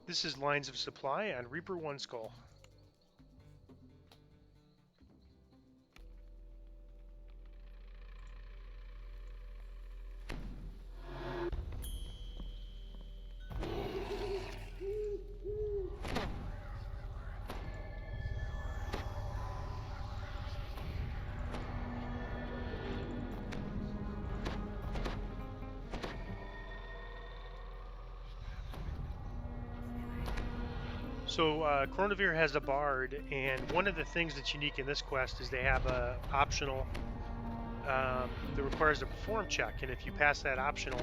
This is Lines of Supply on Reaper 1 Skull. So Chronivere has a bard, and one of the things that's unique in this quest is they have a optional that requires a perform check, and if you pass that optional,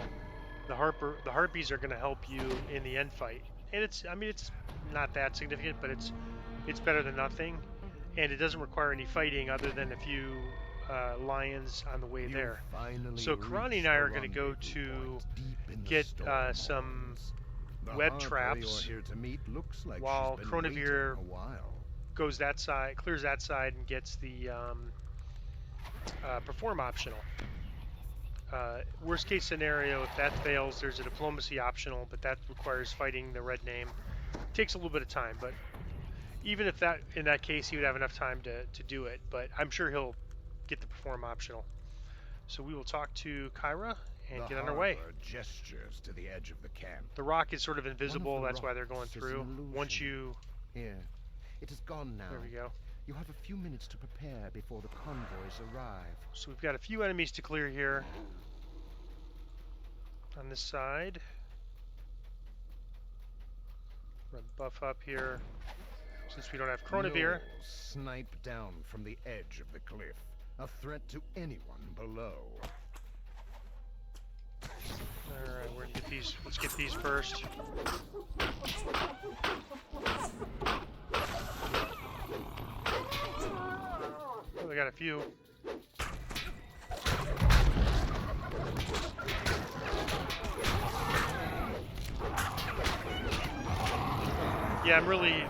the harpies are going to help you in the end fight. And it's not that significant, but it's better than nothing, and it doesn't require any fighting other than a few lions on the way there. So Karani and I are going to go to get some web traps while Chronivere goes that side, clears that side, and gets the perform optional. Worst case scenario, if that fails, there's a diplomacy optional, but that requires fighting the red name. Takes a little bit of time, but even if that, in that case, he would have enough time to do it. But I'm sure he'll get the perform optional. So we will talk to Kyra and get on our way. Gestures to the edge of the camp. The rock is sort of invisible. That's why they're going through. Once you... Here. It is gone now. There we go. You have a few minutes to prepare before the convoys arrive. So we've got a few enemies to clear here. On this side. Run buff up here. Since we don't have Chronivere. Snipe down from the edge of the cliff. A threat to anyone below. Alright, we're gonna get these. Let's get these first. Oh, we got a few. Yeah, I'm really...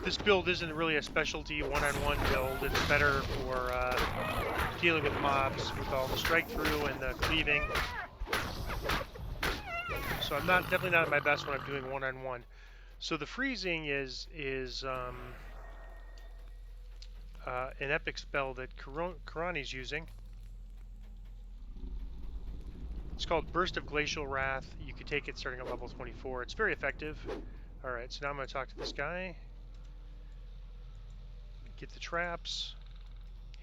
this build isn't really a specialty one-on-one build. It's better for dealing with mobs with all the strike through and the cleaving. So I'm definitely not at my best when I'm doing one-on-one. So the freezing is an epic spell that Karani's using. It's called Burst of Glacial Wrath. You can take it starting at level 24. It's very effective. Alright, so now I'm going to talk to this guy. Get the traps.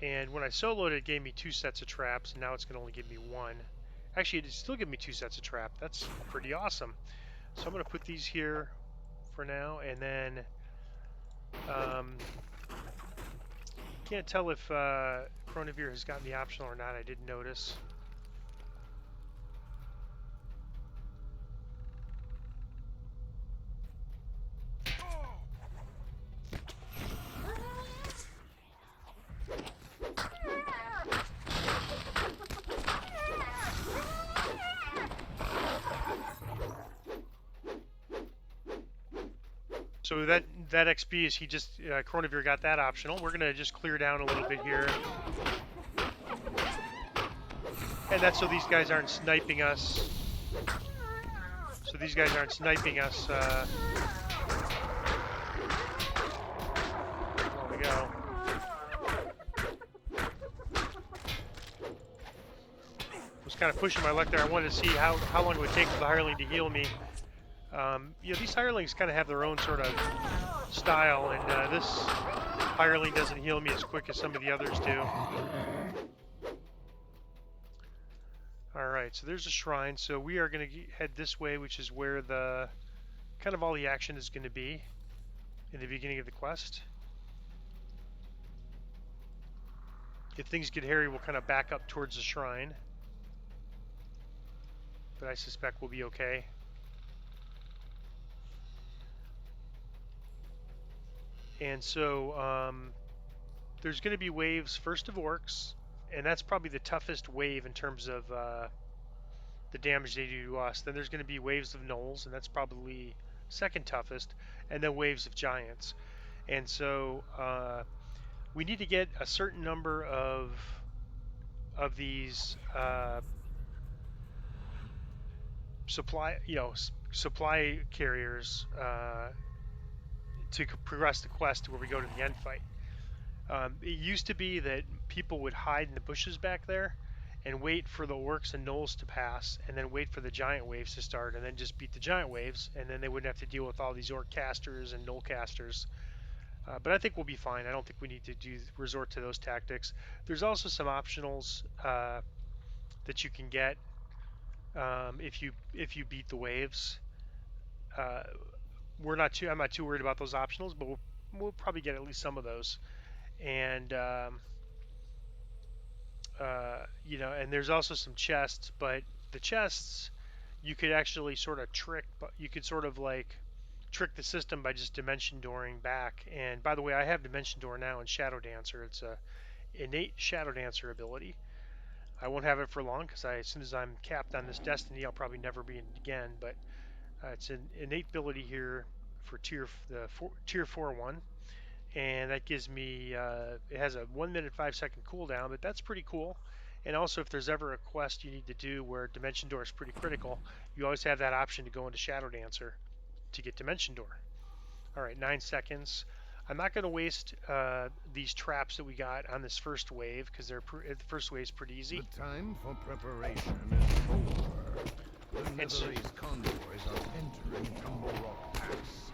And when I soloed it gave me 2 sets of traps, and now it's going to only give me 1. Actually, it still give me 2 sets of trap. That's pretty awesome. So I'm going to put these here for now, and then can't tell if Chronivere has gotten the optional or not. I didn't notice. So that XP is he just Chronivere got that optional. We're gonna just clear down a little bit here, and that's so these guys aren't sniping us. So these guys aren't sniping us. There we go. Was kind of pushing my luck there. I wanted to see how long it would take for the hireling to heal me. You know, these hirelings kind of have their own sort of style, and this hireling doesn't heal me as quick as some of the others do. Alright, so there's a shrine. So we are going to head this way, which is where the kind of all the action is going to be in the beginning of the quest. If things get hairy, we'll kind of back up towards the shrine. But I suspect we'll be okay. And so there's going to be waves first of orcs, and that's probably the toughest wave in terms of the damage they do to us. Then there's going to be waves of gnolls, and that's probably second toughest, and then waves of giants. And so we need to get a certain number of these supply, supply carriers to progress the quest to where we go to the end fight. It used to be that people would hide in the bushes back there and wait for the orcs and gnolls to pass, and then wait for the giant waves to start, and then just beat the giant waves, and then they wouldn't have to deal with all these orc casters and gnoll casters. But I think we'll be fine. I don't think we need to resort to those tactics. There's also some optionals that you can get if you beat the waves. Uh, I'm not too worried about those optionals, but we'll probably get at least some of those. And and there's also some chests, but the chests you could actually sort of trick, but you could sort of like trick the system by just dimension dooring back. And by the way, I have dimension door now in Shadow Dancer. It's a innate Shadow Dancer ability. I won't have it for long because as soon as I'm capped on this destiny, I'll probably never be in it again. But it's an innate ability here for tier 4 1, and that gives me it has a 1 minute 5 second cooldown, but that's pretty cool. And also, if there's ever a quest you need to do where Dimension Door is pretty critical, you always have that option to go into Shadow Dancer to get Dimension Door. All right, 9 seconds. I'm not going to waste these traps that we got on this first wave because the first wave is pretty easy. The time for preparation is over. The Netherese convoys are entering Tumble Pass.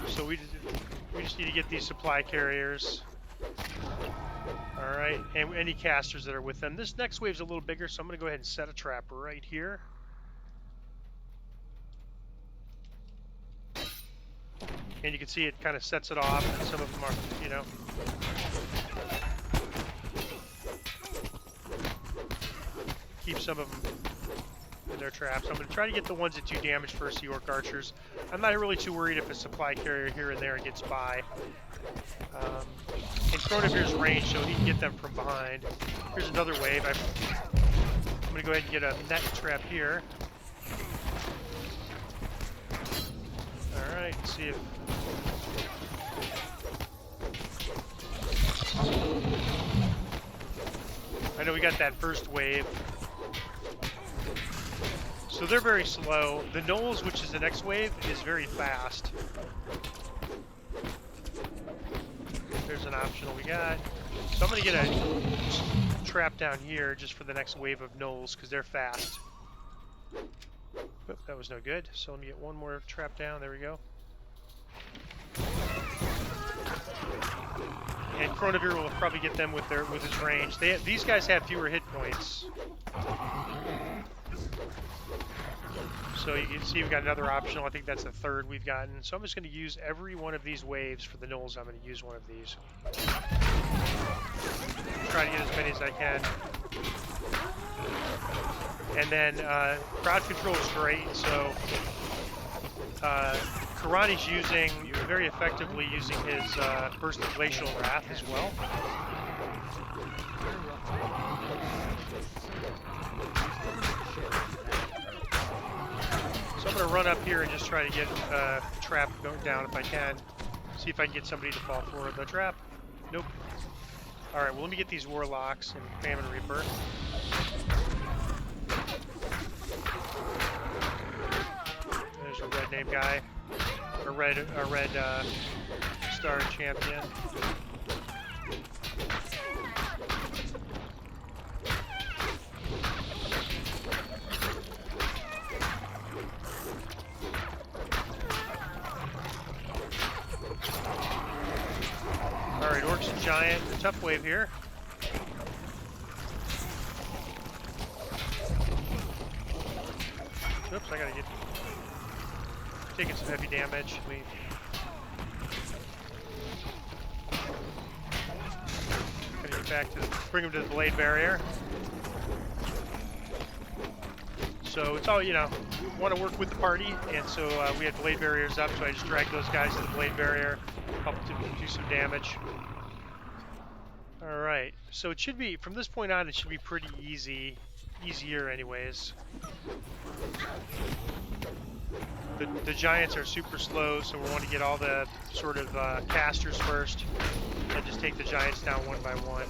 So we just need to get these supply carriers. All right, and any casters that are with them. This next wave's a little bigger, so I'm going to go ahead and set a trap right here. And you can see it kind of sets it off, and some of them are, keep some of them in their traps. I'm going to try to get the ones that do damage first, the orc archers. I'm not really too worried if a supply carrier here and there gets by. And Chronovir's range, so he can get them from behind. Here's another wave. I'm going to go ahead and get a net trap here. Alright, let's see if... I know we got that first wave. So they're very slow. The gnolls, which is the next wave, is very fast. There's an optional we got. So I'm going to get a trap down here just for the next wave of gnolls because they're fast. Oop, that was no good. So let me get one more trap down. There we go. And Chronivir will probably get them with his range. These guys have fewer hit points. So you can see we've got another optional. I think that's the third we've gotten. So I'm just going to use every one of these waves for the gnolls. I'm going to use one of these. Try to get as many as I can. And then crowd control is great. So Karani's very effectively using his Burst of Glacial Wrath as well. So I'm going to run up here and just try to get a trap going down if I can. See if I can get somebody to fall for the trap. Nope. Alright, well let me get these Warlocks and Famine Reaper. There's a red name guy. A red star champion. Alright, Orcs and Giant, tough wave here. Oops, I gotta get... taking some heavy damage. Gotta get back to bring him to the blade barrier. So it's all, want to work with the party, and so we had blade barriers up, so I just dragged those guys to the blade barrier, helped to do some damage. Alright, so it should be, from this point on, it should be pretty easier anyways. The giants are super slow, so we want to get all the sort of casters first, and just take the giants down one by one.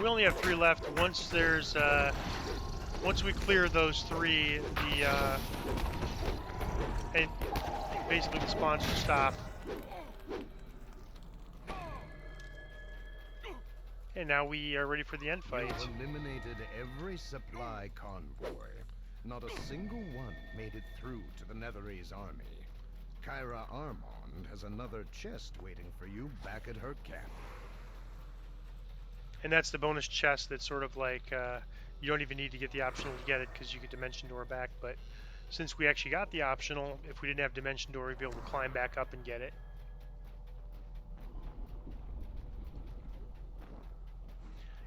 we only have 3 left. Once there's once we clear those 3, and basically the spawns will stop. And now we are ready for the end fight. You've eliminated every supply convoy. Not a single one made it through to the Netherese army. Kyra Armand has another chest waiting for you back at her camp. And that's the bonus chest that's sort of like, you don't even need to get the optional to get it because you get Dimension Door back. But since we actually got the optional, if we didn't have Dimension Door, we'd be able to climb back up and get it.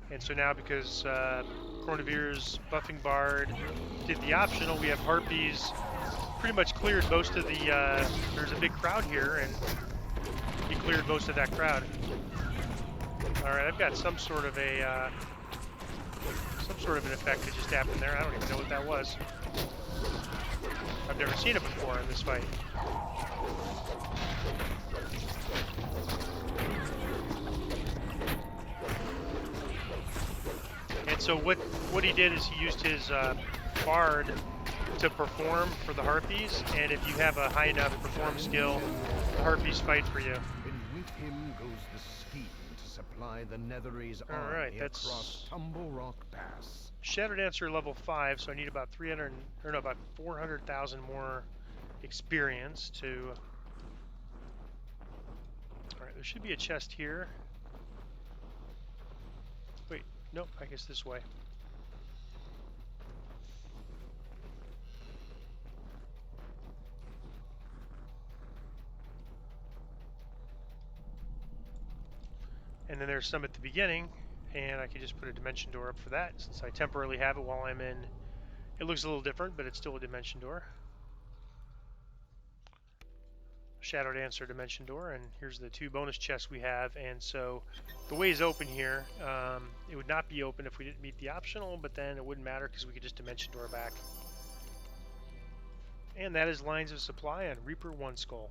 And so now, because Coronavir's Buffing Bard did the optional, we have Harpies pretty much cleared most of the, there's a big crowd here, and he cleared most of that crowd. Alright, I've got some sort of an effect that just happened there. I don't even know what that was. I've never seen it before in this fight. And so what he did is he used his Bard to perform for the Harpies, and if you have a high enough perform skill, the Harpies fight for you. And with him goes the scheme to supply the Netherese army across Tumble Rock Pass. Shadow Dancer level 5, so I need about 400,000 more experience to... Alright, there should be a chest here. Wait, nope, I guess this way. And then there's some at the beginning, and I can just put a Dimension Door up for that, since I temporarily have it while I'm in. It looks a little different, but it's still a Dimension Door. Shadow Dancer Dimension Door, and here's the 2 bonus chests we have. And so the way is open here. It would not be open if we didn't meet the optional, but then it wouldn't matter because we could just Dimension Door back. And that is Lines of Supply on Reaper 1 Skull.